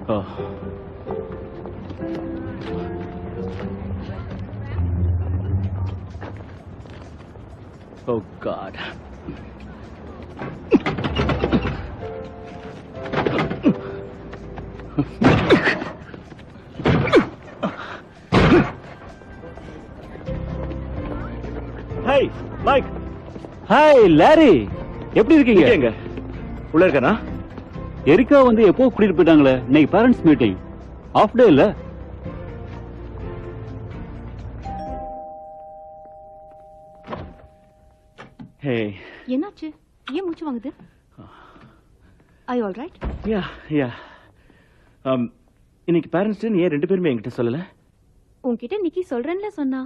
Oh. Oh God. Hi Mike. Hi Larry, எப்படி இருக்கீங்க? எங்க உள்ள இருக்கனா? எரிக்கா வந்து எப்போ கூட்டிட்டு போயிட்டாங்களே, இன்னைக்கு பேரண்ட்ஸ் மீட்டிங், ஆஃப் டே இல்ல? ஹே. என்னாச்சு? ஏன் மூச்சு வாங்குது? I all right? யா யா. இன்னைக்கு பேரண்ட்ஸ் டே ஏன் ரெண்டு பேருமே என்கிட்ட சொல்லல? உன்கிட்ட நிக்கி சொல்றேன்ல சொன்னா.